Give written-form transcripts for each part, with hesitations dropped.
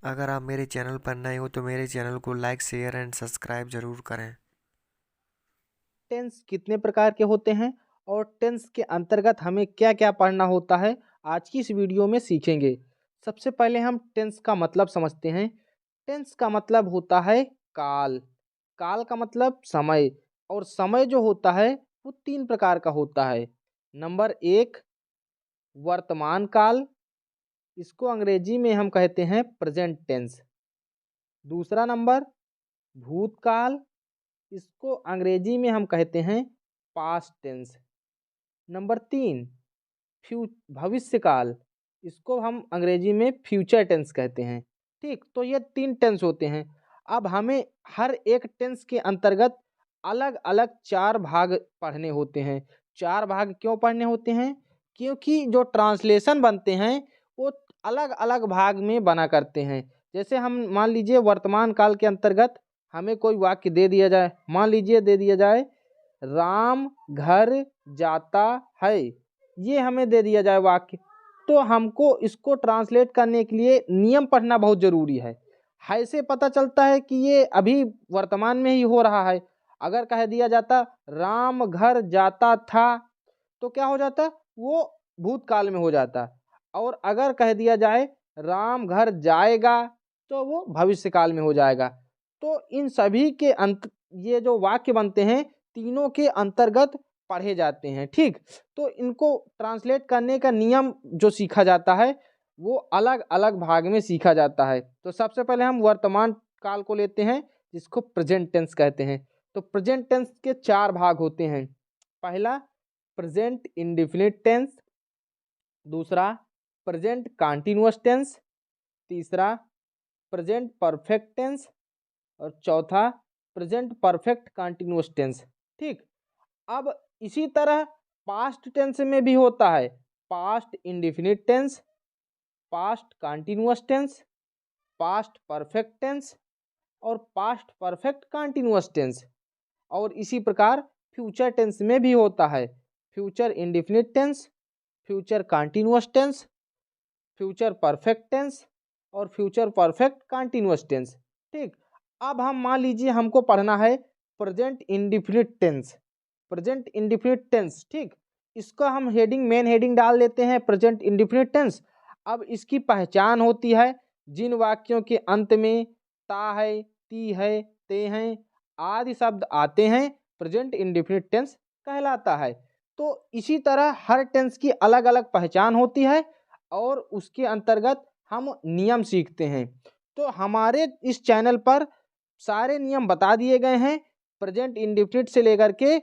अगर आप मेरे चैनल पर नए हो तो मेरे चैनल को लाइक शेयर एंड सब्सक्राइब ज़रूर करें। टेंस कितने प्रकार के होते हैं और टेंस के अंतर्गत हमें क्या क्या पढ़ना होता है, आज की इस वीडियो में सीखेंगे। सबसे पहले हम टेंस का मतलब समझते हैं। टेंस का मतलब होता है काल। काल का मतलब समय, और समय जो होता है वो तीन प्रकार का होता है। नंबर एक, वर्तमान काल, इसको अंग्रेजी में हम कहते हैं प्रेजेंट टेंस। दूसरा नंबर, भूतकाल, इसको अंग्रेजी में हम कहते हैं पास्ट टेंस। नंबर तीन, फ्यू भविष्य काल, इसको हम अंग्रेजी में फ्यूचर टेंस कहते हैं। ठीक, तो ये तीन टेंस होते हैं। अब हमें हर एक टेंस के अंतर्गत अलग अलग चार भाग पढ़ने होते हैं। चार भाग क्यों पढ़ने होते हैं? क्योंकि जो ट्रांसलेशन बनते हैं वो अलग अलग भाग में बना करते हैं। जैसे हम मान लीजिए वर्तमान काल के अंतर्गत हमें कोई वाक्य दे दिया जाए, मान लीजिए दे दिया जाए राम घर जाता है, ये हमें दे दिया जाए वाक्य, तो हमको इसको ट्रांसलेट करने के लिए नियम पढ़ना बहुत ज़रूरी है। ऐसे पता चलता है कि ये अभी वर्तमान में ही हो रहा है। अगर कह दिया जाता राम घर जाता था, तो क्या हो जाता, वो भूतकाल में हो जाता। और अगर कह दिया जाए राम घर जाएगा, तो वो भविष्य काल में हो जाएगा। तो इन सभी के अंत ये जो वाक्य बनते हैं तीनों के अंतर्गत पढ़े जाते हैं। ठीक, तो इनको ट्रांसलेट करने का नियम जो सीखा जाता है वो अलग अलग भाग में सीखा जाता है। तो सबसे पहले हम वर्तमान काल को लेते हैं, जिसको प्रेजेंट टेंस कहते हैं। तो प्रेजेंट टेंस के चार भाग होते हैं। पहला, प्रेजेंट इंडेफिनिट टेंस। दूसरा, प्रेजेंट कंटीन्यूअस टेंस। तीसरा, प्रेजेंट परफेक्ट टेंस। और चौथा, प्रेजेंट परफेक्ट कंटीन्यूअस टेंस। ठीक, अब इसी तरह पास्ट टेंस में भी होता है past indefinite tense, past continuous tense, past perfect tense और पास्ट परफेक्ट कंटीन्यूअस टेंस। और इसी प्रकार फ्यूचर टेंस में भी होता है future indefinite tense, future continuous tense, future perfect tense और फ्यूचर परफेक्ट कंटीन्यूअस टेंस। ठीक, अब हम मान लीजिए हमको पढ़ना है present indefinite tense. Present indefinite tense, ठीक, इसका हम हेडिंग, मेन हेडिंग डाल देते हैं प्रेजेंट इंडेफिनिट टेंस। अब इसकी पहचान होती है जिन वाक्यों के अंत में ता है, ती है, ते हैं आदि शब्द आते हैं, प्रेजेंट इंडेफिनिट टेंस कहलाता है। तो इसी तरह हर टेंस की अलग अलग पहचान होती है और उसके अंतर्गत हम नियम सीखते हैं। तो हमारे इस चैनल पर सारे नियम बता दिए गए हैं, प्रेजेंट इंडेफिनिट से लेकर के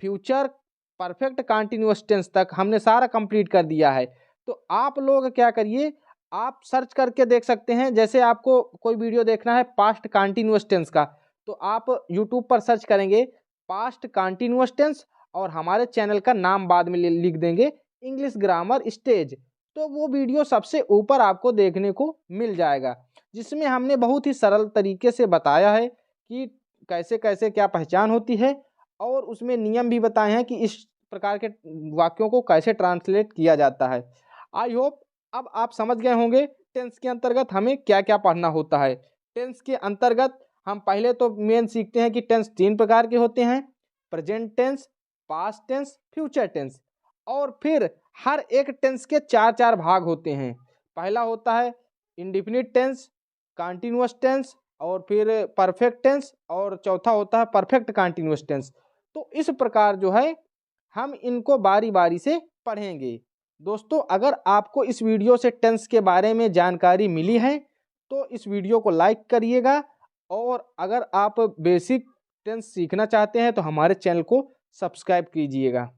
फ्यूचर परफेक्ट कंटीन्यूअस टेंस तक हमने सारा कंप्लीट कर दिया है। तो आप लोग क्या करिए, आप सर्च करके देख सकते हैं। जैसे आपको कोई वीडियो देखना है पास्ट कंटीन्यूअस टेंस का, तो आप यूट्यूब पर सर्च करेंगे पास्ट कंटीन्यूअस टेंस और हमारे चैनल का नाम बाद में लिख देंगे इंग्लिश ग्रामर स्टेज, तो वो वीडियो सबसे ऊपर आपको देखने को मिल जाएगा, जिसमें हमने बहुत ही सरल तरीके से बताया है कि कैसे कैसे क्या पहचान होती है और उसमें नियम भी बताए हैं कि इस प्रकार के वाक्यों को कैसे ट्रांसलेट किया जाता है। आई होप अब आप समझ गए होंगे टेंस के अंतर्गत हमें क्या क्या पढ़ना होता है। टेंस के अंतर्गत हम पहले तो मेन सीखते हैं कि टेंस तीन प्रकार के होते हैं, present tense, past tense, future tense. और फिर हर एक टेंस के चार चार भाग होते हैं। पहला होता है इंडेफिनिट टेंस, कंटीन्यूअस टेंस और फिर परफेक्ट टेंस और चौथा होता है परफेक्ट कंटीन्यूअस टेंस। तो इस प्रकार जो है हम इनको बारी बारी से पढ़ेंगे। दोस्तों, अगर आपको इस वीडियो से टेंस के बारे में जानकारी मिली है तो इस वीडियो को लाइक करिएगा, और अगर आप बेसिक टेंस सीखना चाहते हैं तो हमारे चैनल को सब्सक्राइब कीजिएगा।